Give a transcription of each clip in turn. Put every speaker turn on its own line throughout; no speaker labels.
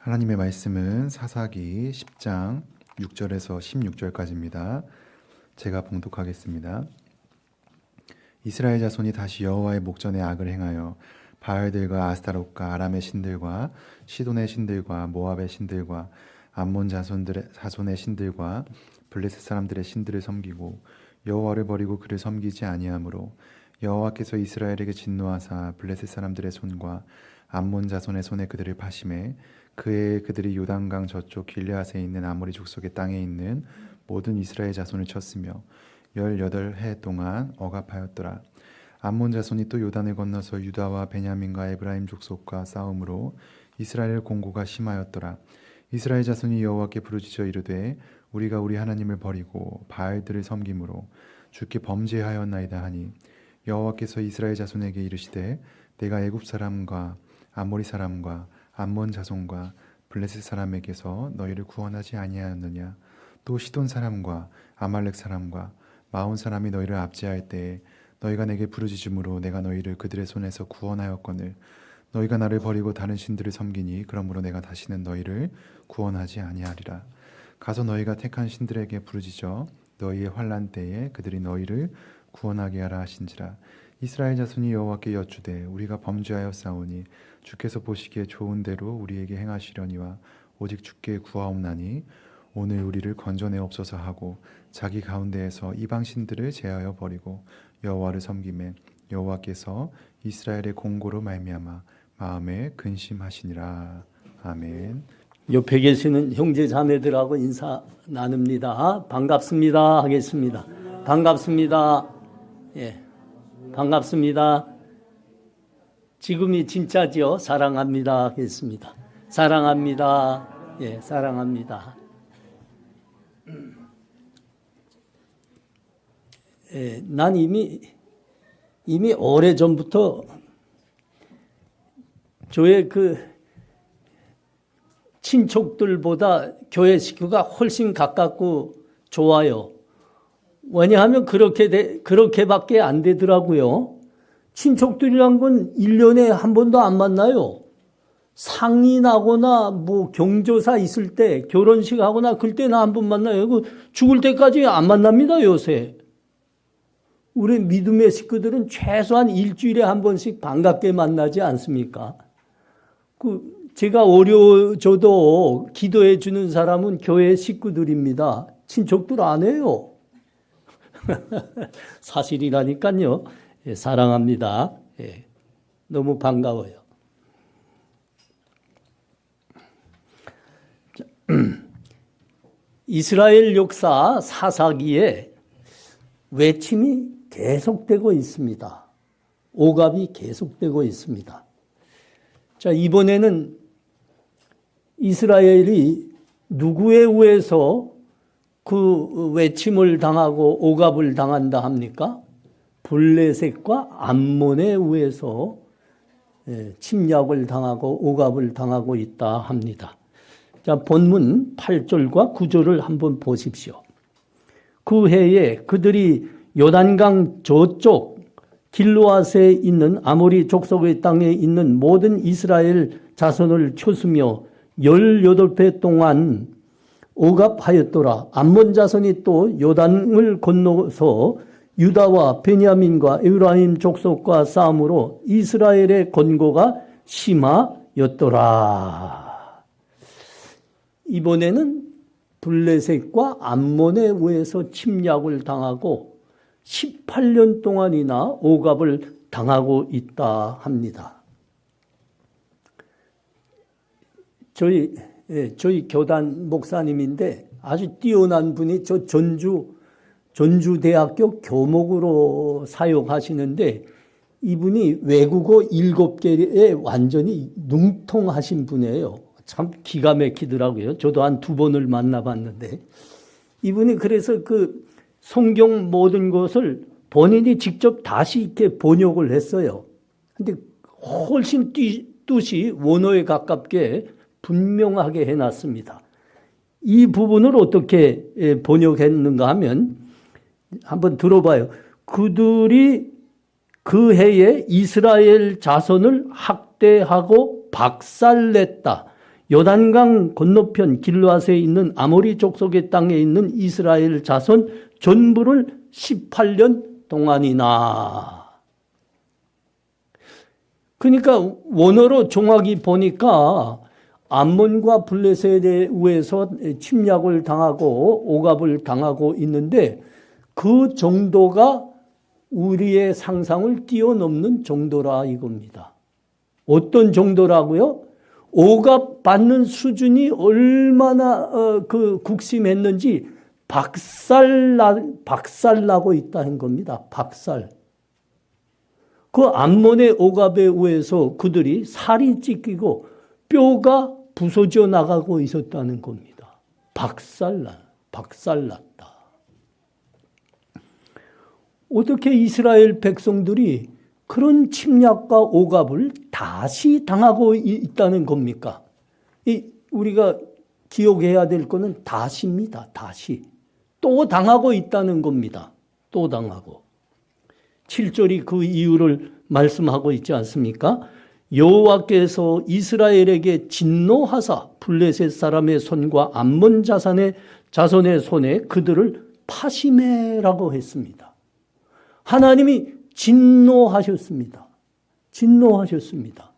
하나님의 말씀은 사사기 10장 6절에서 16절까지입니다. 제가 봉독하겠습니다. 이스라엘 자손이 다시 여호와의 목전에 악을 행하여 바알들과 아스타롯과 아람의 신들과 시돈의 신들과 모압의 신들과 암몬 자손의 신들과 블레셋 사람들의 신들을 섬기고 여호와를 버리고 그를 섬기지 아니하므로 여호와께서 이스라엘에게 진노하사 블레셋 사람들의 손과 암몬 자손의 손에 그들을 파심해 그해 그들이 요단강 저쪽 길르앗에 있는 아모리 족속의 땅에 있는 모든 이스라엘 자손을 쳤으며 18해 동안 억압하였더라. 암몬 자손이 또 요단을 건너서 유다와 베냐민과 에브라임 족속과 싸움으로 이스라엘 공고가 심하였더라. 이스라엘 자손이 여호와께 부르짖어 이르되 우리가 우리 하나님을 버리고 바알들을 섬김으로 주께 범죄하였나이다 하니 여호와께서 이스라엘 자손에게 이르시되 내가 애굽 사람과 아모리 사람과 암몬 자손과 블레셋 사람에게서 너희를 구원하지 아니하였느냐. 또 시돈 사람과 아말렉 사람과 마온 사람이 너희를 압제할 때에 너희가 내게 부르짖음으로 내가 너희를 그들의 손에서 구원하였거늘 너희가 나를 버리고 다른 신들을 섬기니 그러므로 내가 다시는 너희를 구원하지 아니하리라. 가서 너희가 택한 신들에게 부르짖어 너희의 환난 때에 그들이 너희를 구원하게 하라 하신지라. 이스라엘 자손이 여호와께 여쭈되 우리가 범죄하였사오니 주께서 보시기에 좋은 대로 우리에게 행하시려니와 오직 주께 구하옵나니 오늘 우리를 건져내옵소서 하고 자기 가운데에서 이방 신들을 제하여 버리고 여호와를 섬기매 여호와께서 이스라엘의 공고로 말미암아 마음에 근심하시니라. 아멘.
옆에 계시는 형제 자매들하고 인사 나눕니다. 반갑습니다 하겠습니다. 반갑습니다. 예, 반갑습니다. 지금이 진짜지요. 사랑합니다 하겠습니다. 사랑합니다. 예, 사랑합니다. 예, 난 이미 오래전부터 저의 그 친척들보다 교회 식구가 훨씬 가깝고 좋아요. 왜냐하면 그렇게밖에 안 되더라고요. 친척들이란 건 1년에 한 번도 안 만나요. 상인하거나 뭐 경조사 있을 때 결혼식 하거나 그럴 때는 한 번 만나요. 죽을 때까지 안 만납니다, 요새. 우리 믿음의 식구들은 최소한 일주일에 한 번씩 반갑게 만나지 않습니까? 제가 어려워져도 기도해 주는 사람은 교회 식구들입니다. 친척들 안 해요. 사실이라니까요. 예, 사랑합니다. 예, 너무 반가워요. 이스라엘 역사 사사기에 외침이 계속되고 있습니다. 오갑이 계속되고 있습니다. 자, 이번에는 이스라엘이 누구에 의해서 그 외침을 당하고 오갑을 당한다 합니까? 블레셋과 암몬에 의해서 침략을 당하고 오갑을 당하고 있다 합니다. 자, 본문 8절과 9절을 한번 보십시오. 그 해에 그들이 요단강 저쪽 길르앗에 있는 아모리 족속의 땅에 있는 모든 이스라엘 자손을 쳤으며 18배 동안 억압하였더라. 암몬 자손이 또 요단을 건너서 유다와 베냐민과 에브라임 족속과 싸움으로 이스라엘의 권고가 심하였더라. 이번에는 블레셋과 암몬에 의해서 침략을 당하고 18년 동안이나 억압을 당하고 있다 합니다. 저희 교단 목사님인데 아주 뛰어난 분이 저 전주대학교 교목으로 사역하시는데 이분이 외국어 7개에 완전히 능통하신 분이에요. 참 기가 막히더라고요. 저도 한 2번을 만나봤는데 이분이 그래서 그 성경 모든 것을 본인이 직접 다시 이렇게 번역을 했어요. 근데 훨씬 뜻이 원어에 가깝게 분명하게 해놨습니다. 이 부분을 어떻게 번역했는가 하면 한번 들어봐요. 그들이 그 해에 이스라엘 자손을 학대하고 박살냈다. 요단강 건너편 길르앗에 있는 아모리 족속의 땅에 있는 이스라엘 자손 전부를 18년 동안이나. 그러니까 원어로 정확히 보니까 암몬과 블레셋에 의해서 침략을 당하고 오갑을 당하고 있는데 그 정도가 우리의 상상을 뛰어넘는 정도라 이겁니다. 어떤 정도라고요? 오갑 받는 수준이 얼마나 국심했는지 박살나고 있다는 겁니다. 박살. 그 암몬의 오갑에 의해서 그들이 살이 찢기고 뼈가 부서져 나가고 있었다는 겁니다. 박살났다. 어떻게 이스라엘 백성들이 그런 침략과 오갑을 다시 당하고 있다는 겁니까? 우리가 기억해야 될 것은 다시입니다. 다시. 또 당하고 있다는 겁니다. 또 당하고. 7절이 그 이유를 말씀하고 있지 않습니까? 여호와께서 이스라엘에게 진노하사 블레셋 사람의 손과 암몬 자손의 손에 그들을 파심해라고 했습니다. 하나님이 진노하셨습니다. 진노하셨습니다.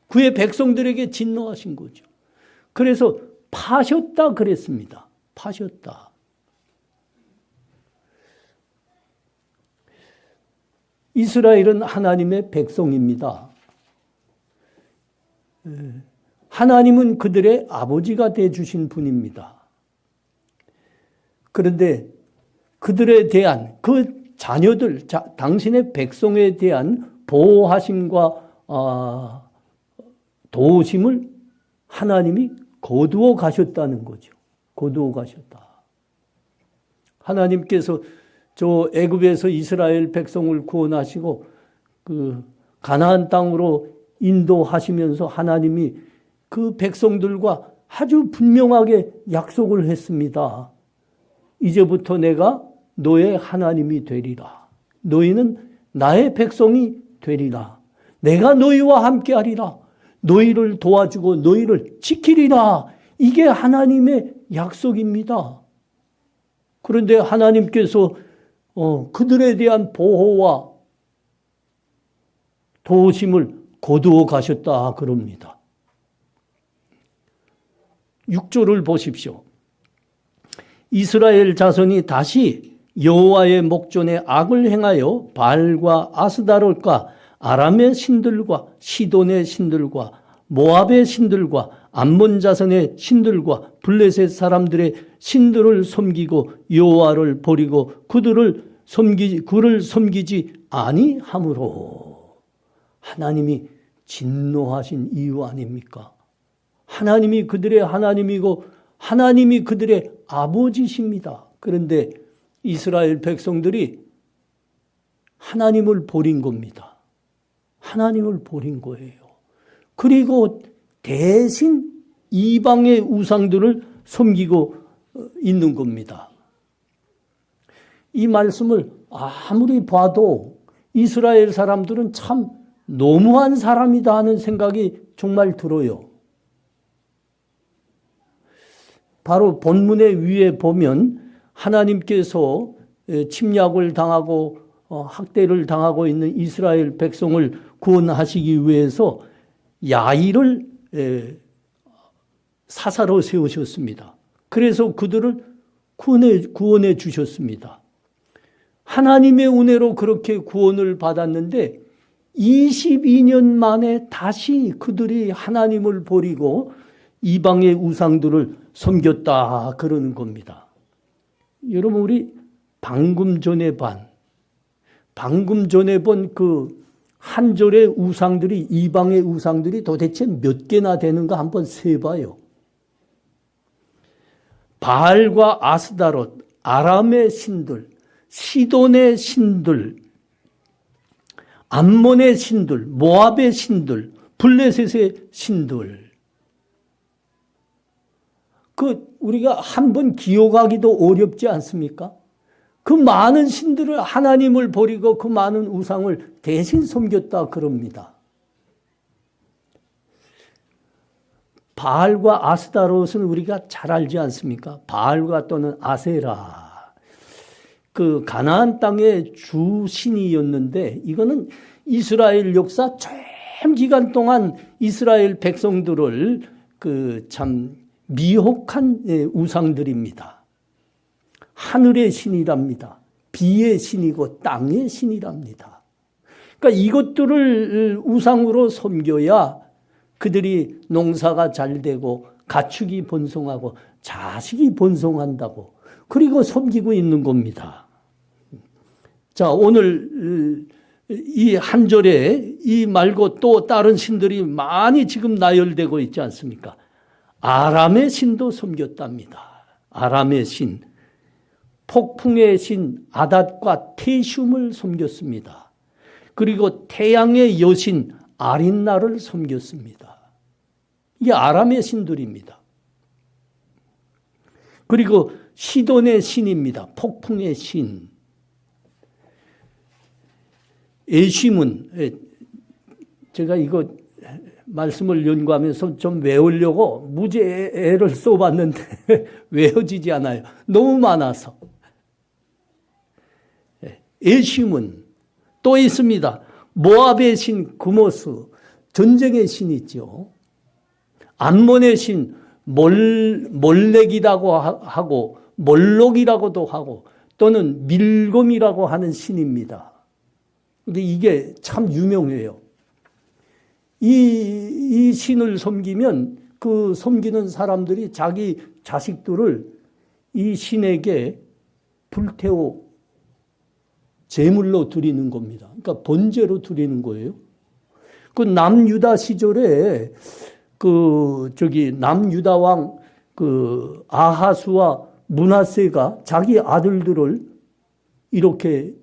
그의 백성들에게 진노하신 거죠. 그래서 파셨다 그랬습니다. 파셨다. 이스라엘은 하나님의 백성입니다. 하나님은 그들의 아버지가 되어주신 분입니다. 그런데 그들에 대한 그 자녀들, 당신의 백성에 대한 보호하심과 도우심을 하나님이 거두어 가셨다는 거죠. 거두어 가셨다. 하나님께서 저 애굽에서 이스라엘 백성을 구원하시고 그 가나안 땅으로 인도하시면서 하나님이 그 백성들과 아주 분명하게 약속을 했습니다. 이제부터 내가 너의 하나님이 되리라. 너희는 나의 백성이 되리라. 내가 너희와 함께하리라. 너희를 도와주고 너희를 지키리라. 이게 하나님의 약속입니다. 그런데 하나님께서 그들에 대한 보호와 도우심을 거두어 가셨다 그럽니다. 6절을 보십시오. 이스라엘 자손이 다시 여호와의 목전에 악을 행하여 바알과 아스다롯과 아람의 신들과 시돈의 신들과 모압의 신들과 암몬 자손의 신들과 블레셋 사람들의 신들을 섬기고 여호와를 버리고 그를 섬기지 아니하므로. 하나님이 진노하신 이유 아닙니까? 하나님이 그들의 하나님이고 하나님이 그들의 아버지십니다. 그런데 이스라엘 백성들이 하나님을 버린 겁니다. 하나님을 버린 거예요. 그리고 대신 이방의 우상들을 섬기고 있는 겁니다. 이 말씀을 아무리 봐도 이스라엘 사람들은 참 너무한 사람이다 하는 생각이 정말 들어요. 바로 본문의 위에 보면 하나님께서 침략을 당하고 학대를 당하고 있는 이스라엘 백성을 구원하시기 위해서 야일을 사사로 세우셨습니다. 그래서 그들을 구원해 주셨습니다. 하나님의 은혜로 그렇게 구원을 받았는데 22년 만에 다시 그들이 하나님을 버리고 이방의 우상들을 섬겼다 그러는 겁니다. 여러분, 우리 방금 전에 본 그 한 절의 우상들이, 이방의 우상들이 도대체 몇 개나 되는가 한번 세봐요. 바알과 아스다롯, 아람의 신들, 시돈의 신들, 암몬의 신들, 모압의 신들, 블레셋의 신들. 우리가 한번 기억하기도 어렵지 않습니까? 그 많은 신들을, 하나님을 버리고 그 많은 우상을 대신 섬겼다 그럽니다. 바알과 아스타롯은 우리가 잘 알지 않습니까? 바알과 또는 아세라. 그 가나안 땅의 주신이었는데 이거는 이스라엘 역사 전 기간 동안 이스라엘 백성들을 그 참 미혹한 우상들입니다. 하늘의 신이랍니다. 비의 신이고 땅의 신이랍니다. 그러니까 이것들을 우상으로 섬겨야 그들이 농사가 잘 되고 가축이 번성하고 자식이 번성한다고 그리고 섬기고 있는 겁니다. 자, 오늘 이 한 절에 이 말고 또 다른 신들이 많이 지금 나열되고 있지 않습니까? 아람의 신도 섬겼답니다. 아람의 신, 폭풍의 신 아닷과 테슘을 섬겼습니다. 그리고 태양의 여신 아린나를 섬겼습니다. 이게 아람의 신들입니다. 그리고 시돈의 신입니다. 폭풍의 신. 에쉼은 제가 이거 말씀을 연구하면서 좀 외우려고 무지 애를 써봤는데 외워지지 않아요. 너무 많아서. 에쉼은 또 있습니다. 모압의 신 구모스, 전쟁의 신이죠. 암몬의 신 몰렉이라고 하고 몰록이라고도 하고 또는 밀곰이라고 하는 신입니다. 근데 이게 참 유명해요. 이 신을 섬기면 그 섬기는 사람들이 자기 자식들을 이 신에게 불태워 제물로 드리는 겁니다. 그러니까 번제로 드리는 거예요. 그 남유다 시절에 남유다 왕 아하수와 므낫세가 자기 아들들을 이렇게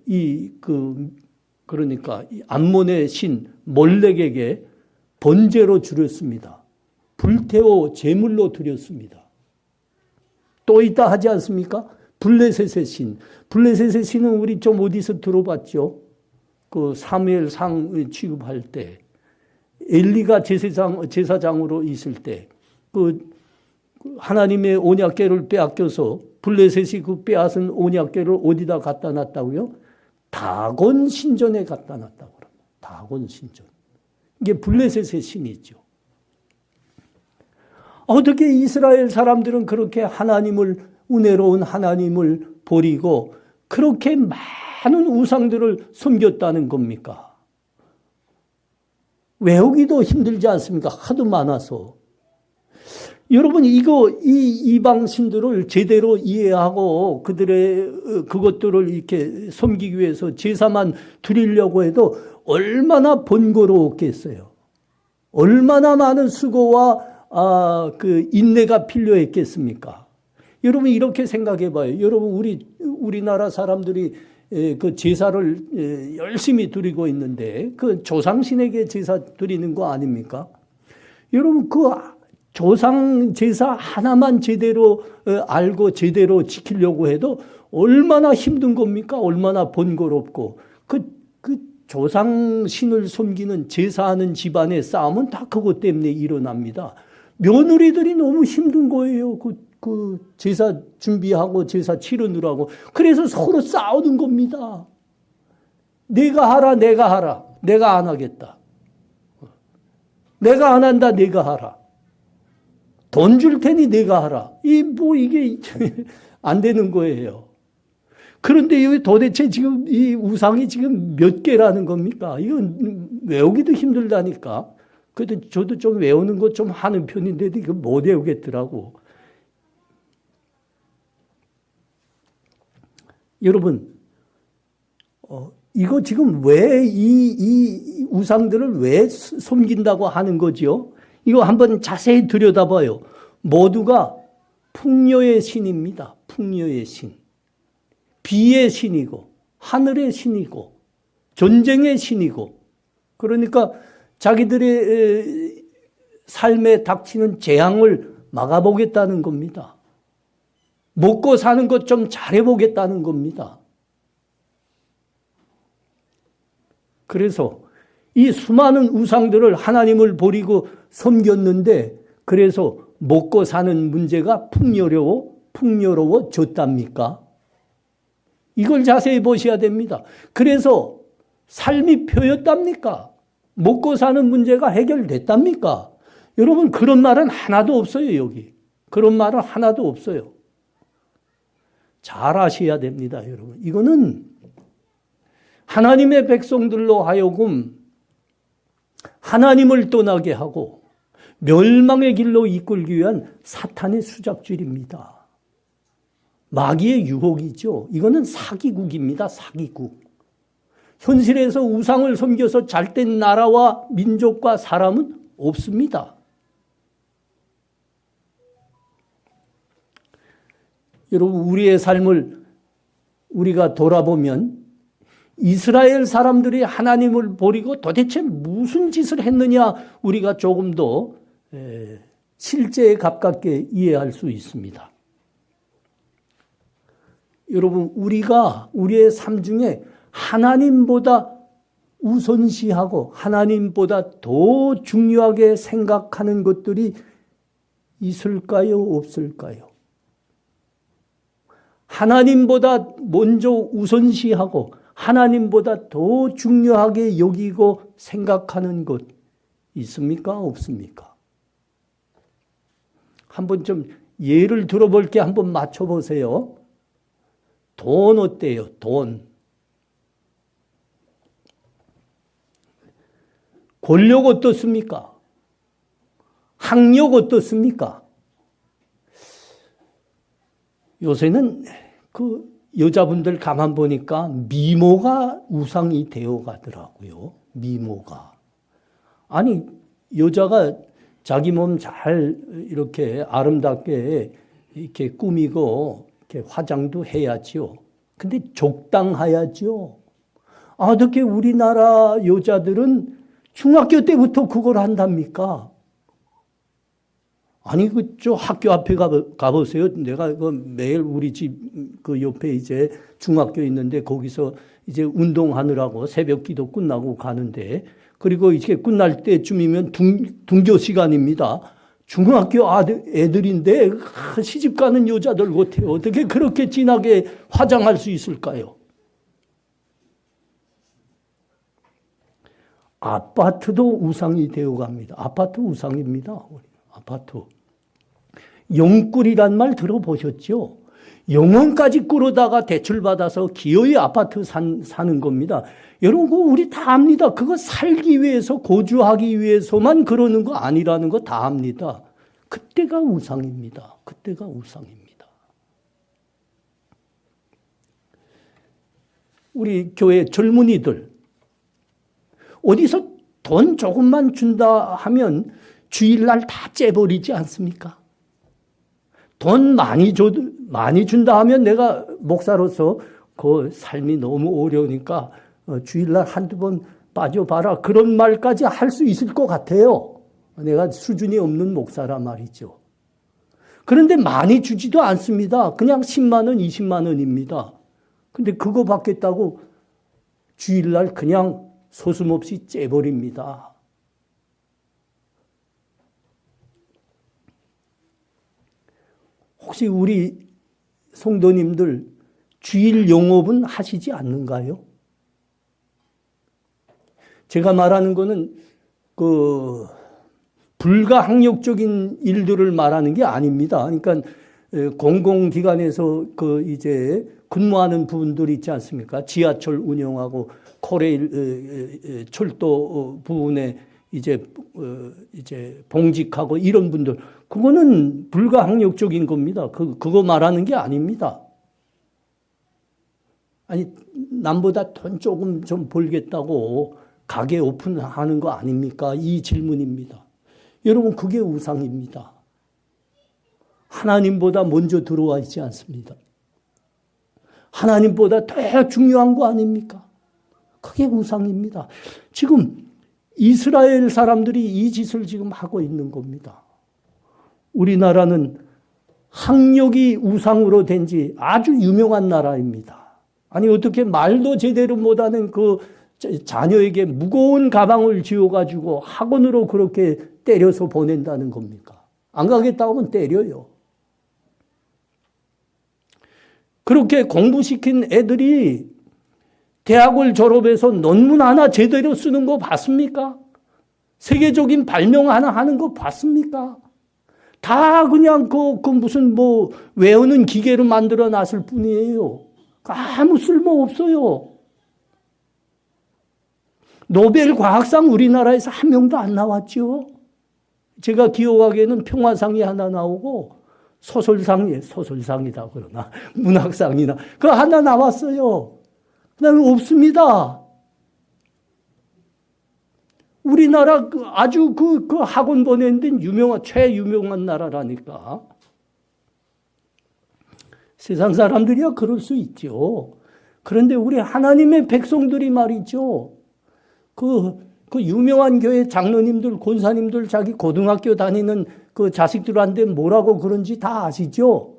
그러니까 암몬의 신 몰렉에게 번제로 드렸습니다. 불태워 제물로 드렸습니다. 또 있다 하지 않습니까? 블레셋의 신. 블레셋의 신은 우리 좀 어디서 들어봤죠? 그 사무엘상 취급할 때 엘리가 제사장으로 있을 때 그 하나님의 언약궤를 빼앗겨서 블레셋이 그 빼앗은 언약궤를 어디다 갖다 놨다고요? 다곤 신전에 갖다 놨다고 합니다. 다곤 신전. 이게 블레셋의 신이죠. 어떻게 이스라엘 사람들은 그렇게 은혜로운 하나님을 버리고 그렇게 많은 우상들을 섬겼다는 겁니까? 외우기도 힘들지 않습니까? 하도 많아서. 여러분, 이 이방 신들을 제대로 이해하고 그것들을 이렇게 섬기기 위해서 제사만 드리려고 해도 얼마나 번거로웠겠어요. 얼마나 많은 수고와 인내가 필요했겠습니까? 여러분, 이렇게 생각해 봐요. 여러분, 우리나라 사람들이 그 제사를 열심히 드리고 있는데 그 조상신에게 제사 드리는 거 아닙니까? 여러분, 그 조상 제사 하나만 제대로 알고 제대로 지키려고 해도 얼마나 힘든 겁니까? 얼마나 번거롭고 그 조상신을 섬기는 제사하는 집안의 싸움은 다 그것 때문에 일어납니다. 며느리들이 너무 힘든 거예요. 그 제사 준비하고 제사 치르느라고. 그래서 서로 싸우는 겁니다. 내가 하라, 내가 하라. 내가 안 하겠다. 내가 안 한다, 내가 하라. 돈 줄 테니 내가 하라. 이게 안 되는 거예요. 그런데 도대체 지금 이 우상이 지금 몇 개라는 겁니까? 이건 외우기도 힘들다니까. 그래도 저도 좀 외우는 거 좀 하는 편인데도 이거 못 외우겠더라고. 여러분, 이거 지금 왜 이 우상들을 왜 섬긴다고 하는 거지요? 이거 한번 자세히 들여다봐요. 모두가 풍요의 신입니다. 풍요의 신. 비의 신이고, 하늘의 신이고, 전쟁의 신이고, 그러니까 자기들의 삶에 닥치는 재앙을 막아보겠다는 겁니다. 먹고 사는 것 좀 잘해보겠다는 겁니다. 그래서 이 수많은 우상들을 하나님을 버리고 섬겼는데 그래서 먹고 사는 문제가 풍요로워졌답니까? 이걸 자세히 보셔야 됩니다. 그래서 삶이 펴였답니까? 먹고 사는 문제가 해결됐답니까? 여러분, 그런 말은 하나도 없어요, 여기. 그런 말은 하나도 없어요. 잘 아셔야 됩니다, 여러분. 이거는 하나님의 백성들로 하여금 하나님을 떠나게 하고 멸망의 길로 이끌기 위한 사탄의 수작질입니다. 마귀의 유혹이죠. 이거는 사기국입니다, 사기국. 현실에서 우상을 섬겨서 잘된 나라와 민족과 사람은 없습니다. 여러분, 우리의 삶을 우리가 돌아보면 이스라엘 사람들이 하나님을 버리고 도대체 무슨 짓을 했느냐 우리가 조금 더 실제에 가깝게 이해할 수 있습니다. 여러분, 우리가 우리의 삶 중에 하나님보다 우선시하고 하나님보다 더 중요하게 생각하는 것들이 있을까요? 없을까요? 하나님보다 먼저 우선시하고 하나님보다 더 중요하게 여기고 생각하는 것 있습니까? 없습니까? 한번 좀 예를 들어볼게. 한번 맞춰보세요. 돈 어때요? 돈. 권력 어떻습니까? 학력 어떻습니까? 요새는 그 여자분들 가만 보니까 미모가 우상이 되어 가더라고요. 미모가. 아니, 여자가 자기 몸 잘 이렇게 아름답게 이렇게 꾸미고 이렇게 화장도 해야지요. 근데 적당해야죠. 어떻게 우리나라 여자들은 중학교 때부터 그걸 한답니까? 아니, 저 학교 앞에 가보세요. 내가 매일 우리 집 그 옆에 이제 중학교 있는데 거기서 이제 운동하느라고 새벽 기도 끝나고 가는데, 그리고 이렇게 끝날 때쯤이면 등교 시간입니다. 중학교 애들인데 시집 가는 여자들 같아요. 어떻게 그렇게 진하게 화장할 수 있을까요? 아파트도 우상이 되어 갑니다. 아파트 우상입니다. 아파트. 영꿀이란 말 들어보셨죠? 영원까지 꾸르다가 대출받아서 기어이 아파트 사는 겁니다. 여러분, 그거 우리 다 압니다. 그거 살기 위해서, 거주하기 위해서만 그러는 거 아니라는 거 다 압니다. 그때가 우상입니다. 그때가 우상입니다. 우리 교회 젊은이들, 어디서 돈 조금만 준다 하면 주일날 다 째버리지 않습니까? 돈 많이 준다 하면 내가 목사로서 그 삶이 너무 어려우니까 주일날 한두 번 빠져봐라. 그런 말까지 할 수 있을 것 같아요. 내가 수준이 없는 목사라 말이죠. 그런데 많이 주지도 않습니다. 그냥 10만 원, 20만 원입니다. 근데 그거 받겠다고 주일날 그냥 소슴없이 째버립니다. 혹시 우리 성도님들 주일 영업은 하시지 않는가요? 제가 말하는 거는 그 불가항력적인 일들을 말하는 게 아닙니다. 그러니까 공공기관에서 그 이제 근무하는 부분들 있지 않습니까? 지하철 운영하고 코레일 철도 부분에 이제 봉직하고 이런 분들, 그거는 불가항력적인 겁니다. 그거 말하는 게 아닙니다. 아니, 남보다 돈 조금 좀 벌겠다고 가게 오픈하는 거 아닙니까? 이 질문입니다. 여러분, 그게 우상입니다. 하나님보다 먼저 들어와 있지 않습니다. 하나님보다 더 중요한 거 아닙니까? 그게 우상입니다. 지금 이스라엘 사람들이 이 짓을 지금 하고 있는 겁니다. 우리나라는 학력이 우상으로 된 지 아주 유명한 나라입니다. 아니, 어떻게 말도 제대로 못하는 그 자녀에게 무거운 가방을 지어가지고 학원으로 그렇게 때려서 보낸다는 겁니까? 안 가겠다고 하면 때려요. 그렇게 공부시킨 애들이 대학을 졸업해서 논문 하나 제대로 쓰는 거 봤습니까? 세계적인 발명 하나 하는 거 봤습니까? 다 그냥 무슨 외우는 기계로 만들어 놨을 뿐이에요. 아무 쓸모 없어요. 노벨 과학상 우리나라에서 한 명도 안 나왔죠. 제가 기억하기에는 평화상이 하나 나오고 소설상이다 그러나 문학상이나 그거 하나 나왔어요. 그다음에 없습니다. 우리나라 아주 그 학원 보낸 데는 최유명한 나라라니까. 세상 사람들이야 그럴 수 있죠. 그런데 우리 하나님의 백성들이 말이죠. 그 유명한 교회 장로님들, 권사님들 자기 고등학교 다니는 그 자식들한테 뭐라고 그런지 다 아시죠?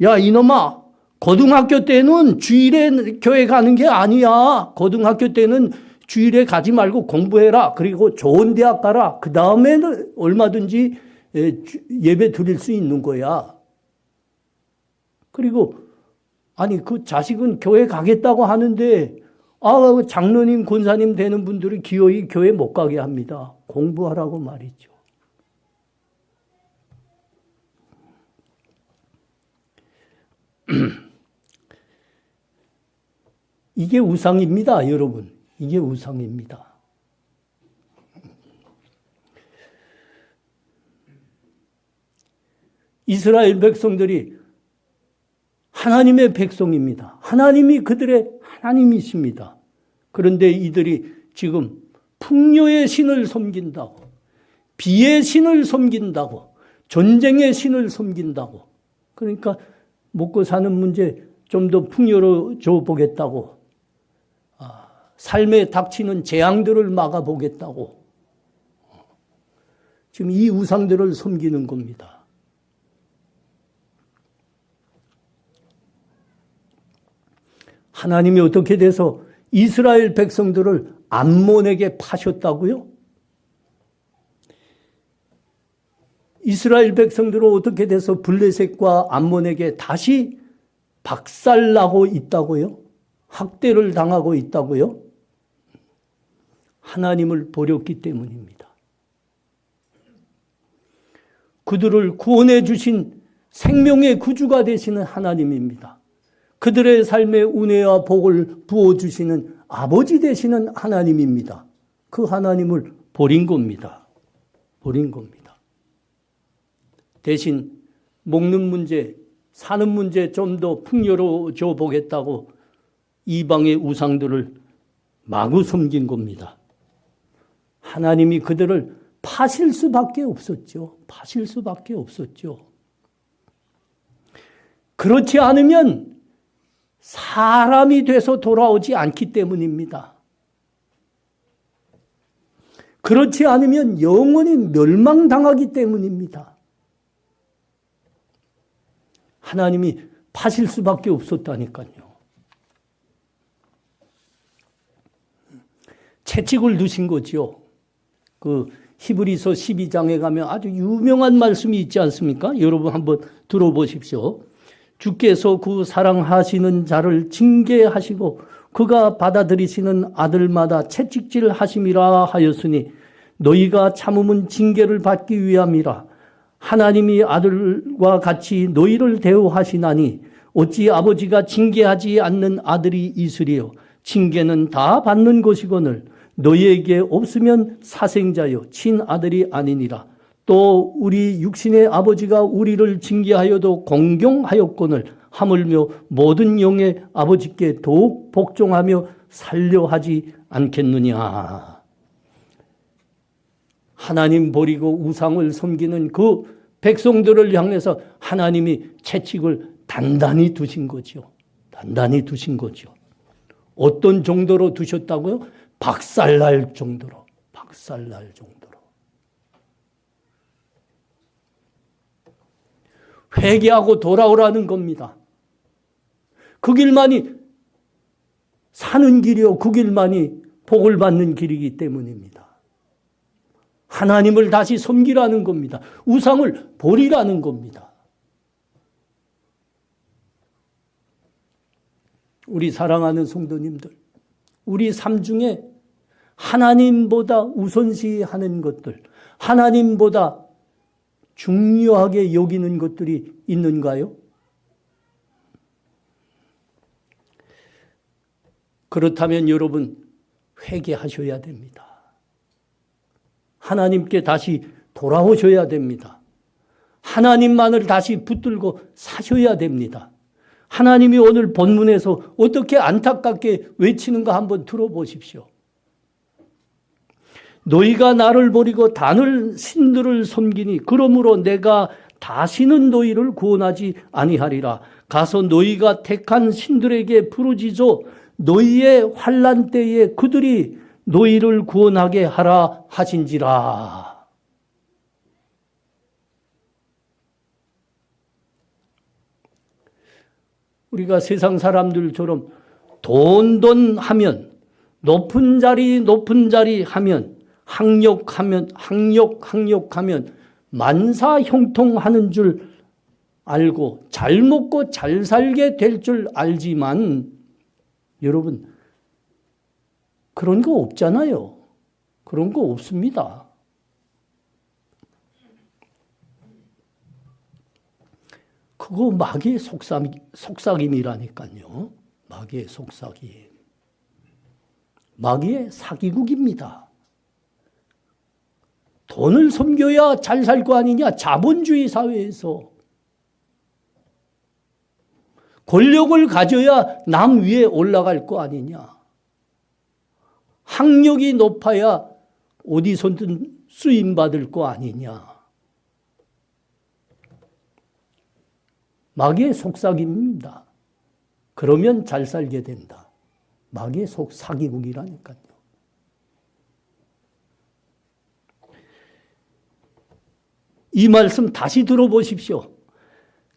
야, 이놈아, 고등학교 때는 주일에 교회 가는 게 아니야. 고등학교 때는 주일에 가지 말고 공부해라. 그리고 좋은 대학 가라. 그 다음에는 얼마든지 예배 드릴 수 있는 거야. 그리고 아니 그 자식은 교회 가겠다고 하는데 장로님, 권사님 되는 분들이 기어이 교회 못 가게 합니다. 공부하라고 말이죠. 이게 우상입니다, 여러분. 이게 우상입니다. 이스라엘 백성들이 하나님의 백성입니다. 하나님이 그들의 하나님이십니다. 그런데 이들이 지금 풍요의 신을 섬긴다고, 비의 신을 섬긴다고, 전쟁의 신을 섬긴다고, 그러니까 먹고 사는 문제 좀 더 풍요로워 보겠다고, 삶에 닥치는 재앙들을 막아보겠다고 지금 이 우상들을 섬기는 겁니다. 하나님이 어떻게 돼서 이스라엘 백성들을 암몬에게 파셨다고요? 이스라엘 백성들은 어떻게 돼서 블레셋과 암몬에게 다시 박살나고 있다고요? 학대를 당하고 있다고요? 하나님을 버렸기 때문입니다. 그들을 구원해 주신 생명의 구주가 되시는 하나님입니다. 그들의 삶에 은혜와 복을 부어주시는 아버지 되시는 하나님입니다. 그 하나님을 버린 겁니다. 버린 겁니다. 대신 먹는 문제, 사는 문제 좀 더 풍요로워져 보겠다고 이방의 우상들을 마구 섬긴 겁니다. 하나님이 그들을 파실 수밖에 없었죠. 파실 수밖에 없었죠. 그렇지 않으면 사람이 돼서 돌아오지 않기 때문입니다. 그렇지 않으면 영원히 멸망당하기 때문입니다. 하나님이 파실 수밖에 없었다니까요. 채찍을 두신 거죠. 그 히브리서 12장에 가면 아주 유명한 말씀이 있지 않습니까? 여러분 한번 들어보십시오. 주께서 그 사랑하시는 자를 징계하시고 그가 받아들이시는 아들마다 채찍질 하심이라 하였으니 너희가 참음은 징계를 받기 위함이라. 하나님이 아들과 같이 너희를 대우하시나니 어찌 아버지가 징계하지 않는 아들이 있으리요. 징계는 다 받는 것이거늘 너희에게 없으면 사생자요 친아들이 아니니라. 또 우리 육신의 아버지가 우리를 징계하여도 공경하였거늘 하물며 모든 영의 아버지께 더욱 복종하며 살려하지 않겠느냐. 하나님 버리고 우상을 섬기는 그 백성들을 향해서 하나님이 채찍을 단단히 두신 거죠. 단단히 두신 거죠. 어떤 정도로 두셨다고요? 박살날 정도로. 박살날 정도로. 회개하고 돌아오라는 겁니다. 그 길만이 사는 길이요. 그 길만이 복을 받는 길이기 때문입니다. 하나님을 다시 섬기라는 겁니다. 우상을 버리라는 겁니다. 우리 사랑하는 성도님들, 우리 삶 중에 하나님보다 우선시하는 것들, 하나님보다 중요하게 여기는 것들이 있는가요? 그렇다면 여러분 회개하셔야 됩니다. 하나님께 다시 돌아오셔야 됩니다. 하나님만을 다시 붙들고 사셔야 됩니다. 하나님이 오늘 본문에서 어떻게 안타깝게 외치는가 한번 들어보십시오. 너희가 나를 버리고 다른 신들을 섬기니 그러므로 내가 다시는 너희를 구원하지 아니하리라. 가서 너희가 택한 신들에게 부르짖어 너희의 환난 때에 그들이 너희를 구원하게 하라 하신지라. 우리가 세상 사람들처럼 돈 하면 높은 자리 하면 학력하면 만사 형통하는 줄 알고 잘 먹고 잘 살게 될 줄 알지만 여러분 그런 거 없잖아요. 그런 거 없습니다. 그거 마귀의 속삭임이라니까요. 마귀의 속삭임. 마귀의 사기국입니다. 돈을 섬겨야 잘 살 거 아니냐? 자본주의 사회에서. 권력을 가져야 남 위에 올라갈 거 아니냐? 학력이 높아야 어디서든 쓰임받을 거 아니냐? 마귀의 속삭임입니다. 그러면 잘 살게 된다. 마귀의 사기국이라니까요. 이 말씀 다시 들어보십시오.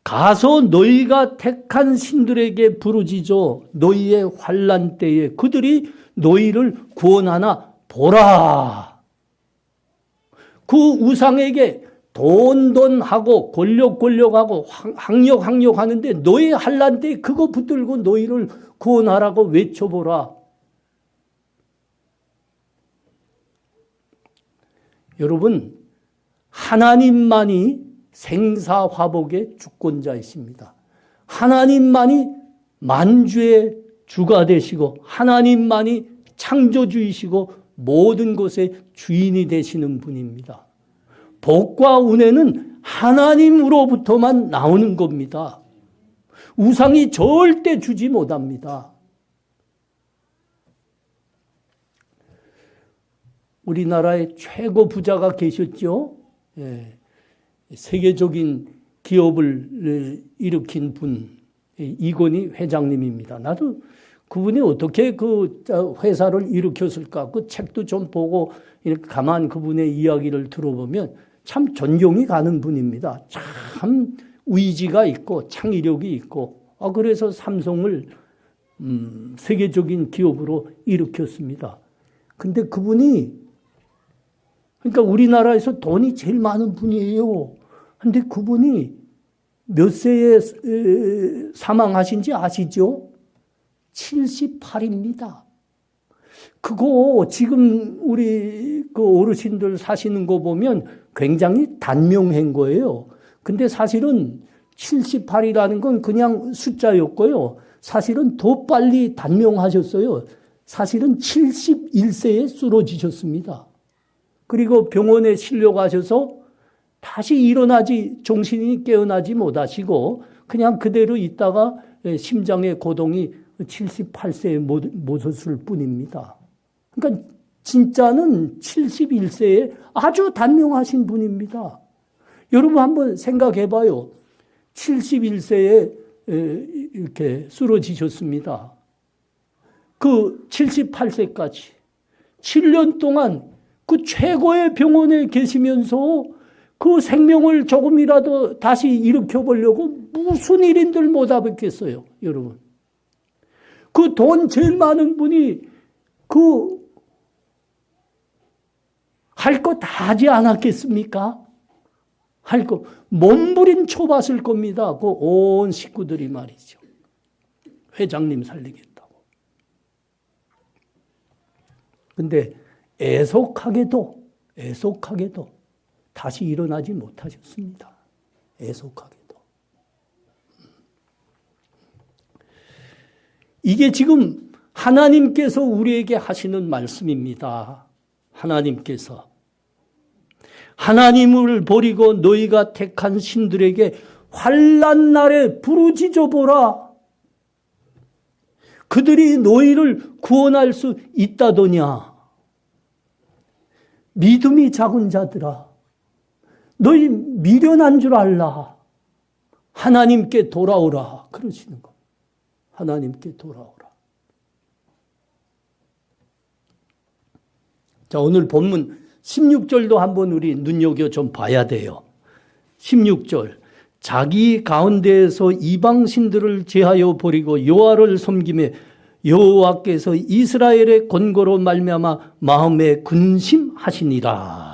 가서 너희가 택한 신들에게 부르짖어 너희의 환난 때에 그들이 너희를 구원하나 보라. 그 우상에게 돈하고 권력하고 학력 하는데 너희 환난 때에 그거 붙들고 너희를 구원하라고 외쳐보라. 여러분, 하나님만이 생사화복의 주권자이십니다. 하나님만이 만주의 주가 되시고 하나님만이 창조주이시고 모든 것의 주인이 되시는 분입니다. 복과 은혜는 하나님으로부터만 나오는 겁니다. 우상이 절대 주지 못합니다. 우리나라에 최고 부자가 계셨죠? 예. 세계적인 기업을 일으킨 분, 이건희 회장님입니다. 나도 그분이 어떻게 그 회사를 일으켰을까? 그 책도 좀 보고 이렇게 가만 그분의 이야기를 들어보면 참 존경이 가는 분입니다. 참 의지가 있고 창의력이 있고, 그래서 삼성을 세계적인 기업으로 일으켰습니다. 근데 그분이 그러니까 우리나라에서 돈이 제일 많은 분이에요. 근데 그분이 몇 세에 사망하신지 아시죠? 78입니다. 그거 지금 우리 그 어르신들 사시는 거 보면 굉장히 단명한 거예요. 근데 사실은 78이라는 건 그냥 숫자였고요. 사실은 더 빨리 단명하셨어요. 사실은 71세에 쓰러지셨습니다. 그리고 병원에 실려가셔서 다시 정신이 깨어나지 못하시고 그냥 그대로 있다가 심장의 고동이 78세에 못었을 뿐입니다. 그러니까 진짜는 71세에 아주 단명하신 분입니다. 여러분 한번 생각해 봐요. 71세에 이렇게 쓰러지셨습니다. 그 78세까지 7년 동안 그 최고의 병원에 계시면서 그 생명을 조금이라도 다시 일으켜보려고 무슨 일인들 못하겠어요, 여러분. 그 돈 제일 많은 분이 그 할 거 다 하지 않았겠습니까? 할 거 몸부림 쳐봤을 겁니다. 그 온 식구들이 말이죠. 회장님 살리겠다고. 근데 애석하게도 다시 일어나지 못하셨습니다. 애석하게도. 이게 지금 하나님께서 우리에게 하시는 말씀입니다. 하나님께서 하나님을 버리고 너희가 택한 신들에게 환난 날에 부르짖어 보라. 그들이 너희를 구원할 수 있다더냐. 믿음이 작은 자들아, 너희 미련한 줄 알라. 하나님께 돌아오라. 그러시는 거. 하나님께 돌아오라. 자, 오늘 본문 16절도 한번 우리 눈여겨 좀 봐야 돼요. 16절. 자기 가운데에서 이방 신들을 제하여 버리고 여호와를 섬기며 여호와께서 이스라엘의 권고로 말미암아 마음에 근심하시니라.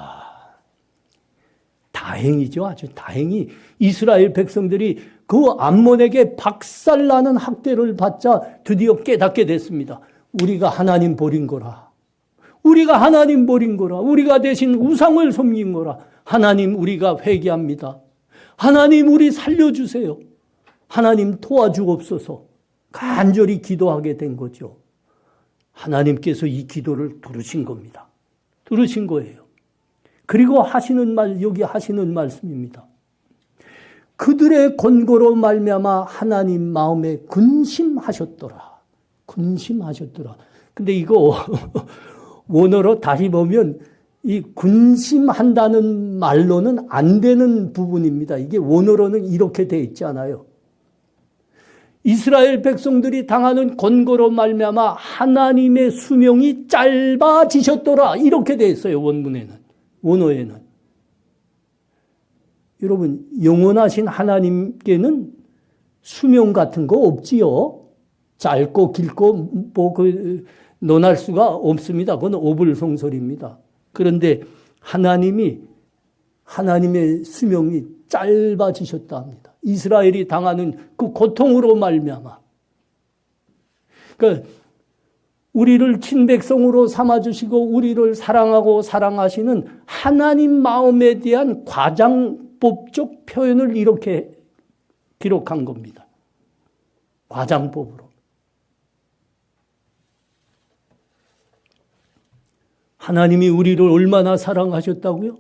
다행이죠. 아주 다행히 이스라엘 백성들이 그 암몬에게 박살나는 학대를 받자 드디어 깨닫게 됐습니다. 우리가 하나님 버린 거라. 우리가 하나님 버린 거라. 우리가 대신 우상을 섬긴 거라. 하나님 우리가 회개합니다. 하나님 우리 살려주세요. 하나님 도와주옵소서. 간절히 기도하게 된 거죠. 하나님께서 이 기도를 들으신 겁니다. 들으신 거예요. 그리고 하시는 말, 여기 하시는 말씀입니다. 그들의 권고로 말미암아 하나님 마음에 근심하셨더라. 근심하셨더라. 근데 이거 원어로 다시 보면 이 근심한다는 말로는 안 되는 부분입니다. 이게 원어로는 이렇게 돼 있지 않아요. 이스라엘 백성들이 당하는 권고로 말미암아 하나님의 수명이 짧아지셨더라. 이렇게 돼 있어요. 원문에는. 원어에는. 여러분, 영원하신 하나님께는 수명 같은 거 없지요. 짧고 길고 논할 수가 없습니다. 그건 오불성설입니다. 그런데 하나님의 수명이 짧아지셨다 합니다. 이스라엘이 당하는 그 고통으로 말미암아. 그러니까 우리를 친백성으로 삼아주시고 우리를 사랑하고 사랑하시는 하나님 마음에 대한 과장법적 표현을 이렇게 기록한 겁니다. 과장법으로. 하나님이 우리를 얼마나 사랑하셨다고요?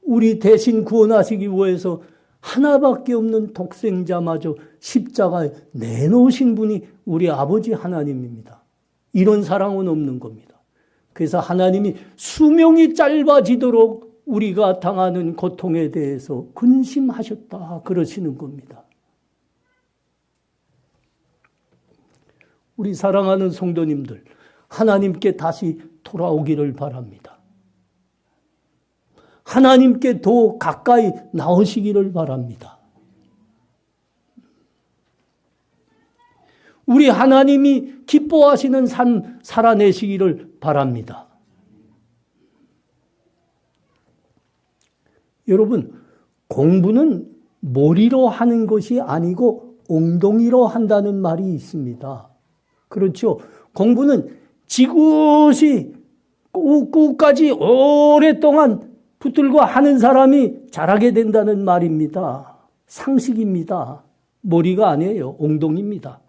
우리 대신 구원하시기 위해서 하나밖에 없는 독생자마저 십자가에 내놓으신 분이 우리 아버지 하나님입니다. 이런 사랑은 없는 겁니다. 그래서 하나님이 수명이 짧아지도록 우리가 당하는 고통에 대해서 근심하셨다 그러시는 겁니다. 우리 사랑하는 성도님들, 하나님께 다시 돌아오기를 바랍니다. 하나님께 더 가까이 나오시기를 바랍니다. 우리 하나님이 기뻐하시는 삶 살아내시기를 바랍니다. 여러분, 공부는 머리로 하는 것이 아니고 엉덩이로 한다는 말이 있습니다. 그렇죠? 공부는 지그시 끝까지 오랫동안 붙들고 하는 사람이 잘하게 된다는 말입니다. 상식입니다. 머리가 아니에요. 엉덩이입니다.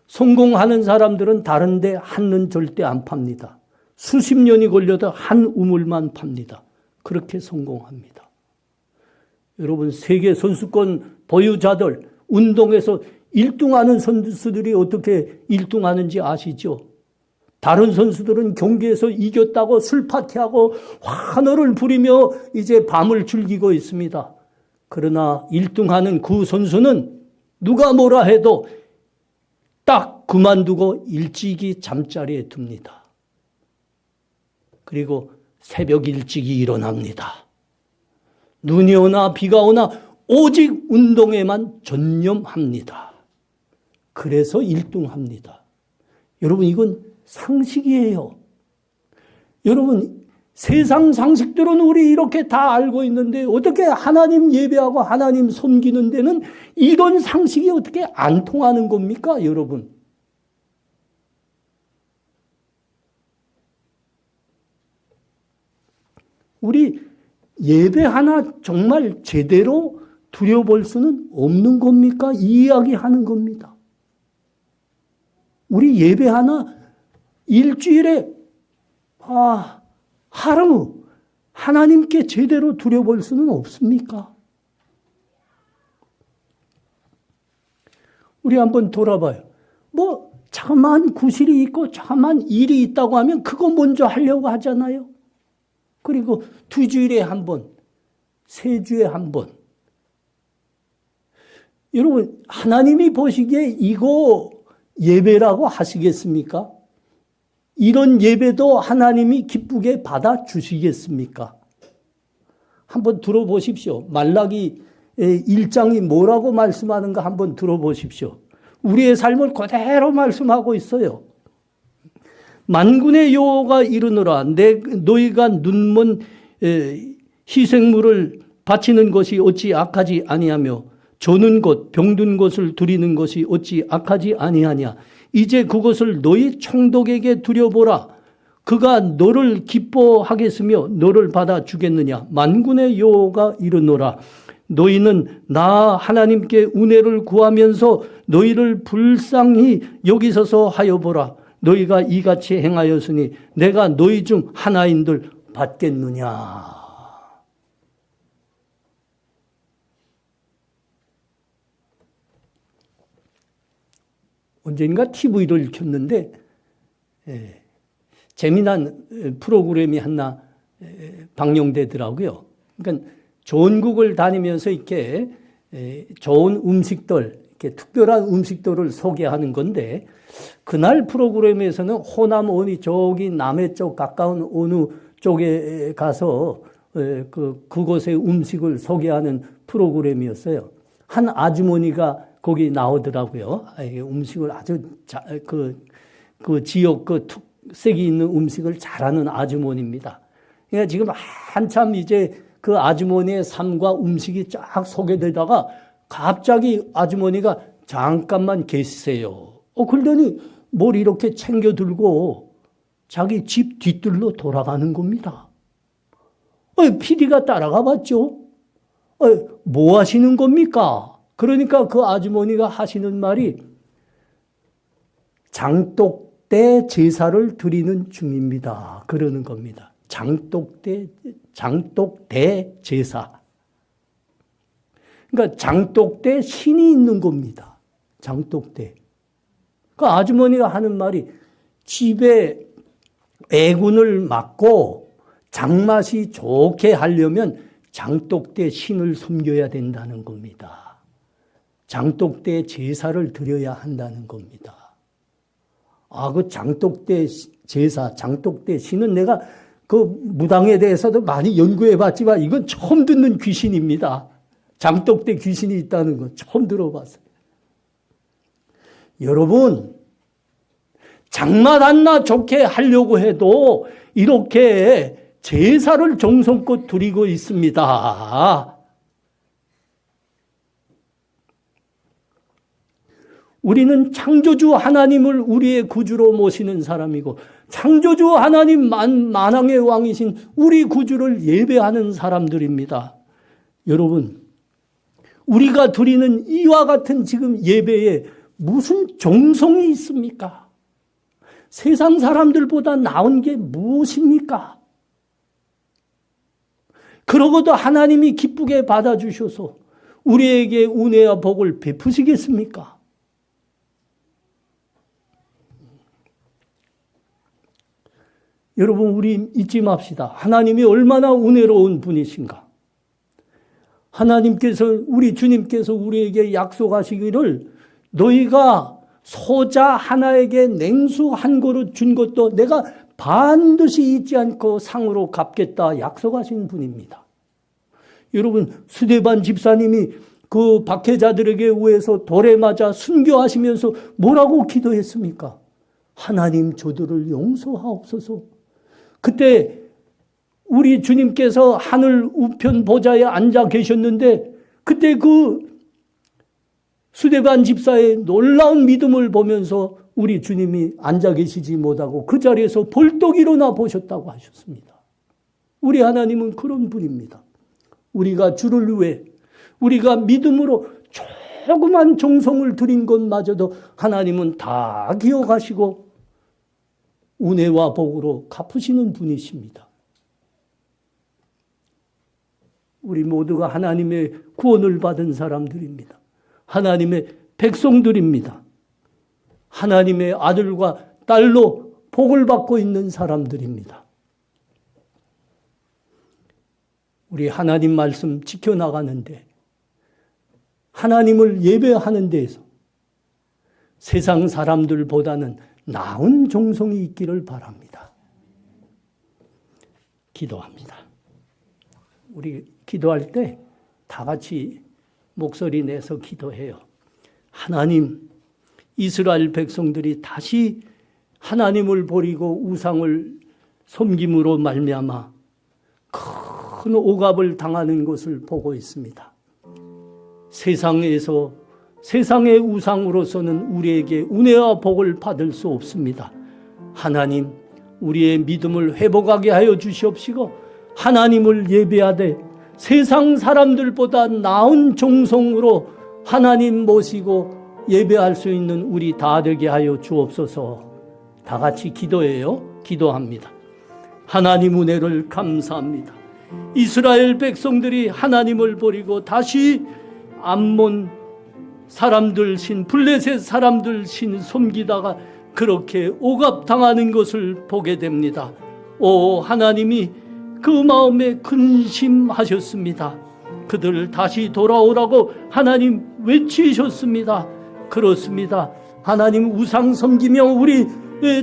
성공하는 사람들은 다른데 한눈 절대 안 팝니다. 수십 년이 걸려도 한 우물만 팝니다. 그렇게 성공합니다. 여러분, 세계 선수권 보유자들, 운동에서 1등하는 선수들이 어떻게 1등하는지 아시죠? 다른 선수들은 경기에서 이겼다고 술파티하고 환호를 부리며 이제 밤을 즐기고 있습니다. 그러나 1등하는 그 선수는 누가 뭐라 해도 딱 그만두고 일찍이 잠자리에 듭니다. 그리고 새벽 일찍이 일어납니다. 눈이 오나 비가 오나 오직 운동에만 전념합니다. 그래서 1등합니다. 여러분, 이건 상식이에요. 여러분, 세상 상식들은 우리 이렇게 다 알고 있는데 어떻게 하나님 예배하고 하나님 섬기는 데는 이런 상식이 어떻게 안 통하는 겁니까, 여러분? 우리 예배 하나 정말 제대로 드려볼 수는 없는 겁니까? 이야기하는 겁니다. 우리 예배 하나 일주일에 하루 하나님께 제대로 드려볼 수는 없습니까? 우리 한번 돌아봐요. 자만 구실이 있고 자만 일이 있다고 하면 그거 먼저 하려고 하잖아요. 그리고 2주일에 한 번, 3주에 한 번. 여러분, 하나님이 보시기에 이거 예배라고 하시겠습니까? 이런 예배도 하나님이 기쁘게 받아주시겠습니까? 한번 들어보십시오. 말라기 1장이 뭐라고 말씀하는가 한번 들어보십시오. 우리의 삶을 그대로 말씀하고 있어요. 만군의 여호와가 이르노라 너희가 눈먼 희생물을 바치는 것이 어찌 악하지 아니하며 조는 것 병든 것을 드리는 것이 어찌 악하지 아니하냐. 이제 그것을 너희 총독에게 드려보라. 그가 너를 기뻐하겠으며 너를 받아주겠느냐. 만군의 여호와가 이르노라 너희는 나 하나님께 은혜를 구하면서 너희를 불쌍히 여기소서 하여 보라. 너희가 이같이 행하였으니 내가 너희 중 하나인들 받겠느냐. 언젠가 TV를 켰는데 재미난 프로그램이 하나 방영되더라고요. 그러니까 전국을 다니면서 이렇게 좋은 음식들, 이렇게 특별한 음식들을 소개하는 건데 그날 프로그램에서는 호남 어느 저기 남해 쪽 가까운 어느 쪽에 가서 그곳의 음식을 소개하는 프로그램이었어요. 한 아주머니가 거기 나오더라고요. 음식을 아주 그 지역 특색이 있는 음식을 잘하는 아주머니입니다. 그러니까 지금 한참 이제 그 아주머니의 삶과 음식이 쫙 소개되다가 갑자기 아주머니가 잠깐만 계세요. 그러더니 뭘 이렇게 챙겨 들고 자기 집 뒤뜰로 돌아가는 겁니다. PD가 따라가 봤죠. 뭐 하시는 겁니까? 그러니까 그 아주머니가 하시는 말이 장독대 제사를 드리는 중입니다. 그러는 겁니다. 장독대 제사. 그러니까 장독대 신이 있는 겁니다. 장독대. 그 아주머니가 하는 말이 집에 애군을 맡고 장맛이 좋게 하려면 장독대 신을 섬겨야 된다는 겁니다. 장독대 제사를 드려야 한다는 겁니다. 그 장독대 제사, 장독대 신은 내가 그 무당에 대해서도 많이 연구해 봤지만 이건 처음 듣는 귀신입니다. 장독대 귀신이 있다는 건 처음 들어봤어요. 여러분, 장맛 안나 좋게 하려고 해도 이렇게 제사를 정성껏 드리고 있습니다. 우리는 창조주 하나님을 우리의 구주로 모시는 사람이고 창조주 하나님 만왕의 왕이신 우리 구주를 예배하는 사람들입니다. 여러분, 우리가 드리는 이와 같은 지금 예배에 무슨 정성이 있습니까? 세상 사람들보다 나은 게 무엇입니까? 그러고도 하나님이 기쁘게 받아주셔서 우리에게 은혜와 복을 베푸시겠습니까? 여러분, 우리 잊지 맙시다. 하나님이 얼마나 은혜로운 분이신가. 하나님께서, 우리 주님께서 우리에게 약속하시기를 너희가 소자 하나에게 냉수 한 그릇 준 것도 내가 반드시 잊지 않고 상으로 갚겠다 약속하신 분입니다. 여러분, 스데반 집사님이 그 박해자들에게 의해서 돌에 맞아 순교하시면서 뭐라고 기도했습니까? 하나님 저들을 용서하옵소서. 그때 우리 주님께서 하늘 우편 보좌에 앉아 계셨는데 그때 그 스데반 집사의 놀라운 믿음을 보면서 우리 주님이 앉아 계시지 못하고 그 자리에서 벌떡 일어나 보셨다고 하셨습니다. 우리 하나님은 그런 분입니다. 우리가 주를 위해 우리가 믿음으로 조그만 정성을 드린 것마저도 하나님은 다 기억하시고 은혜와 복으로 갚으시는 분이십니다. 우리 모두가 하나님의 구원을 받은 사람들입니다. 하나님의 백성들입니다. 하나님의 아들과 딸로 복을 받고 있는 사람들입니다. 우리 하나님 말씀 지켜나가는데 하나님을 예배하는 데에서 세상 사람들보다는 나은 정성이 있기를 바랍니다. 기도합니다. 우리 기도할 때 다 같이 목소리 내서 기도해요. 하나님, 이스라엘 백성들이 다시 하나님을 버리고 우상을 섬김으로 말미암아 큰 억압을 당하는 것을 보고 있습니다. 세상에서 세상의 우상으로서는 우리에게 은혜와 복을 받을 수 없습니다. 하나님, 우리의 믿음을 회복하게 하여 주시옵시고 하나님을 예배하되 세상 사람들보다 나은 정성으로 하나님 모시고 예배할 수 있는 우리 다 되게 하여 주옵소서. 다 같이 기도해요. 기도합니다. 하나님 은혜를 감사합니다. 이스라엘 백성들이 하나님을 버리고 다시 암몬 사람들 신, 블레셋 사람들 신 섬기다가 그렇게 억압당하는 것을 보게 됩니다. 오, 하나님이 그 마음에 근심하셨습니다. 그들을 다시 돌아오라고 하나님 외치셨습니다. 그렇습니다. 하나님 우상 섬기며 우리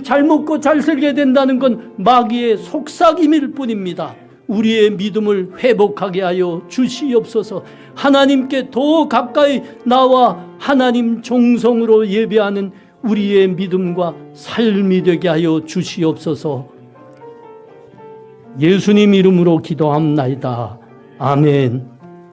잘 먹고 잘 살게 된다는 건 마귀의 속삭임일 뿐입니다. 우리의 믿음을 회복하게 하여 주시옵소서. 하나님께 더 가까이 나와 하나님 정성으로 예배하는 우리의 믿음과 삶이 되게 하여 주시옵소서. 예수님 이름으로 기도합나이다. 아멘.